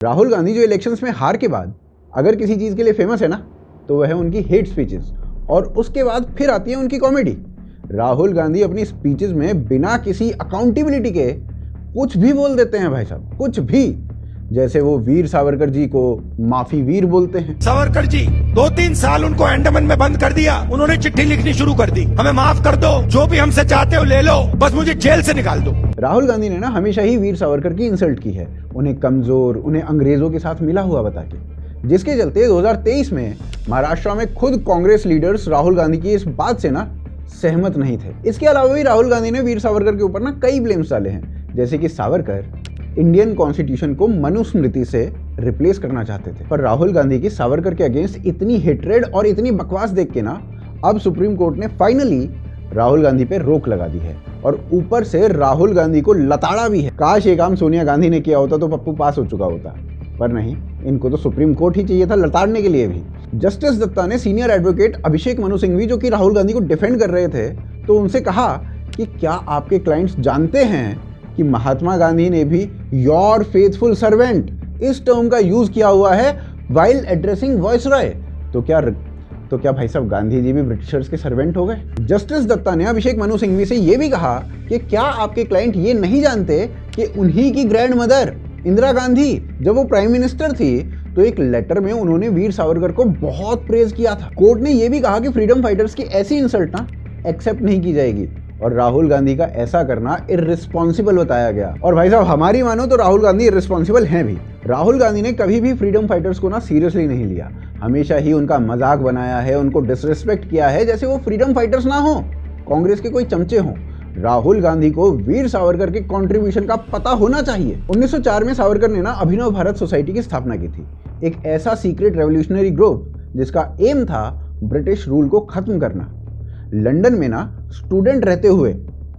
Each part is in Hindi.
राहुल गांधी जो इलेक्शंस में हार के बाद अगर किसी चीज़ के लिए फेमस है ना, तो वह है उनकी हेट स्पीचेस, और उसके बाद फिर आती है उनकी कॉमेडी। राहुल गांधी अपनी स्पीचेस में बिना किसी अकाउंटेबिलिटी के कुछ भी बोल देते हैं भाई साहब, कुछ भी। जैसे वो वीर सावरकर जी को माफी वीर बोलते हैं। सावरकर जी 2-3 साल उनको अंडमान में बंद कर दिया, उन्होंने चिट्ठी लिखनी शुरू कर दी, हमें माफ कर दो, जो भी हमसे चाहते हो ले लो, बस मुझे जेल से निकाल दो। राहुल गांधी ने ना हमेशा ही वीर सावरकर की इंसल्ट की है, उन्हें कमजोर, उन्हें अंग्रेजों के साथ मिला हुआ बता के, जिसके चलते 2023 में महाराष्ट्र में खुद कांग्रेस लीडर्स राहुल गांधी की इस बात से ना सहमत नहीं थे। इसके अलावा भी राहुल गांधी ने वीर सावरकर के ऊपर ना कई ब्लेम्स डाले हैं, जैसे कि सावरकर इंडियन कॉन्स्टिट्यूशन को मनुस्मृति से रिप्लेस करना चाहते थे। पर राहुल गांधी की सावरकर के अगेंस्ट इतनी हेट्रेड और इतनी बकवास देख के ना अब सुप्रीम कोर्ट ने फाइनली राहुल गांधी पे रोक लगा दी है, और ऊपर से राहुल गांधी को लताड़ा भी है। काश ये काम सोनिया गांधी ने किया होता तो पप्पू पास हो चुका होता, पर नहीं, इनको तो सुप्रीम कोर्ट ही चाहिए था लताड़ने के लिए भी। जस्टिस दत्ता ने सीनियर एडवोकेट अभिषेक मनु सिंघवी, जो कि राहुल गांधी को डिफेंड कर रहे थे, तो उनसे कहा कि क्या आपके क्लाइंट्स जानते हैं कि महात्मा गांधी ने भी योर फेथफुल सर्वेंट इस टर्म का यूज किया हुआ है वाइल एड्रेसिंग वॉइसरॉय। तो क्या भाई साहब गांधी जी भी ब्रिटिशर्स के सर्वेंट हो गए? जस्टिस दत्ता ने अभिषेक मनु सिंघवी से यह भी कहा कि क्या आपके क्लाइंट ये नहीं जानते कि उन्हीं की ग्रैंड मदर इंदिरा गांधी जब वो प्राइम मिनिस्टर थी तो एक लेटर में उन्होंने वीर सावरकर को बहुत प्रेज किया था। कोर्ट ने यह भी कहा कि फ्रीडम फाइटर्स की ऐसी इंसल्ट ना एक्सेप्ट नहीं की जाएगी, और राहुल गांधी का ऐसा करना इर्रिस्पॉन्सिबल बताया गया। और भाई साहब हमारी मानो तो राहुल गांधी इर्रिस्पॉन्सिबल हैं भी। राहुल गांधी ने कभी भी फ्रीडम फाइटर्स को ना सीरियसली नहीं लिया, हमेशा ही उनका मजाक बनाया है, उनको डिसरिस्पेक्ट किया है, जैसे वो फ्रीडम फाइटर्स ना हो, कांग्रेस के कोई चमचे हों। राहुल गांधी को वीर सावरकर के कंट्रीब्यूशन का पता होना चाहिए। 1904 में सावरकर ने ना अभिनव भारत सोसाइटी की स्थापना की थी, एक ऐसा सीक्रेट रेवोल्यूशनरी ग्रुप जिसका एम था ब्रिटिश रूल को खत्म करना। लंदन में ना स्टूडेंट रहते हुए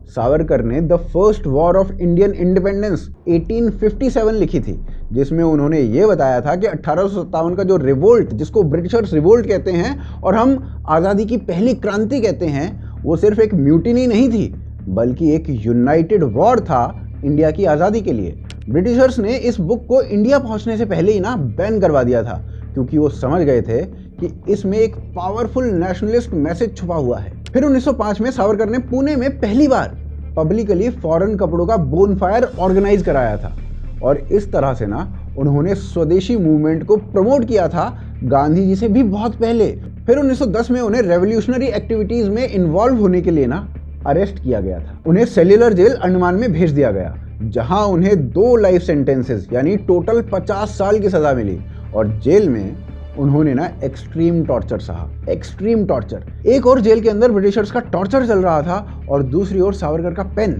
सावरकर ने the first war of Indian independence 1857 लिखी थी, जिसमें उन्होंने ये बताया था कि 1857 का जो रिवोल्ट, जिसको ब्रिटिशर्स रिवोल्ट कहते हैं और हम आज़ादी की पहली क्रांति कहते हैं, वो सिर्फ एक म्यूटिनी नहीं थी, बल्कि एक यूनाइटेड वॉर था इंडिया की आज़ादी के लिए। ब्रिटिशर्स ने इस बुक को इंडिया पहुंचने से पहले ही ना बैन करवा दिया था, क्योंकि वो समझ गए थे कि इसमें एक पावरफुल नेशनलिस्ट मैसेज छुपा हुआ है। फिर 1905 में सावरकर ने पुणे में पहली बार पब्लिकली फॉरेन कपड़ों का बोनफायर ऑर्गेनाइज कराया था, और इस तरह से ना उन्होंने स्वदेशी मूवमेंट को प्रमोट किया था गांधी जी से भी बहुत पहले। फिर 1910 में उन्हें रेवोल्यूशनरी एक्टिविटीज में इन्वॉल्व होने के लिए ना अरेस्ट किया गया था। उन्हें सेल्युलर जेल अंडमान में भेज दिया गया, जहां उन्हें 2 लाइफ सेंटेंसेस यानी टोटल 50 साल की सजा मिली, और जेल में उन्होंने ना एक्सट्रीम टॉर्चर सहा, एक्सट्रीम टॉर्चर। एक और जेल के अंदर ब्रिटिशर्स का टॉर्चर चल रहा था, और दूसरी ओर सावरकर का पेन।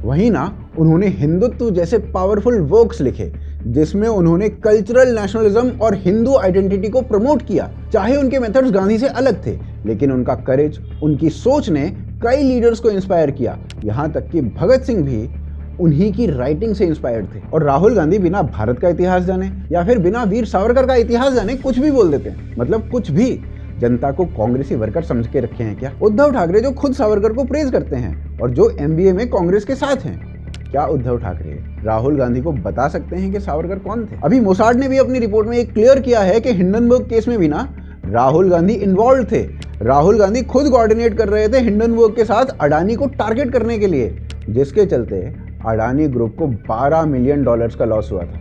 वहीं ना उन्होंने हिंदुत्व जैसे पावरफुल वर्क्स लिखे, जिसमें उन्होंने कल्चरल नेशनलिज्म और हिंदू आइडेंटिटी को प्रमोट किया। चाहे उनके मेथड्स गांधी से अलग थे, लेकिन उनका करेज, उनकी सोच ने कई लीडर्स को इंस्पायर किया, यहाँ तक कि भगत सिंह भी उन्हीं की राइटिंग से इंस्पायर्ड थे। और राहुल गांधी बिना भारत का इतिहास जाने या फिर बिना वीर सावरकर का इतिहास जाने कुछ भी बोल देते हैं, मतलब कुछ भी। जनता को कांग्रेसी वर्कर समझ के रखे हैं क्या? उद्धव ठाकरे जो खुद सावरकर को प्रेज करते हैं और जो MBA में कांग्रेस के साथ हैं, क्या उद्धव ठाकरे राहुल गांधी को बता सकते हैं कि सावरकर कौन थे? अभी मोसाड ने भी अपनी रिपोर्ट में एक क्लियर किया है कि हिंडनबर्ग केस में भी ना राहुल गांधी इन्वॉल्व थे। राहुल गांधी खुद कोऑर्डिनेट कर रहे थे हिंडनबर्ग के साथ अडानी को टारगेट करने के लिए, जिसके चलते अडानी ग्रुप को $12 मिलियन का लॉस हुआ था।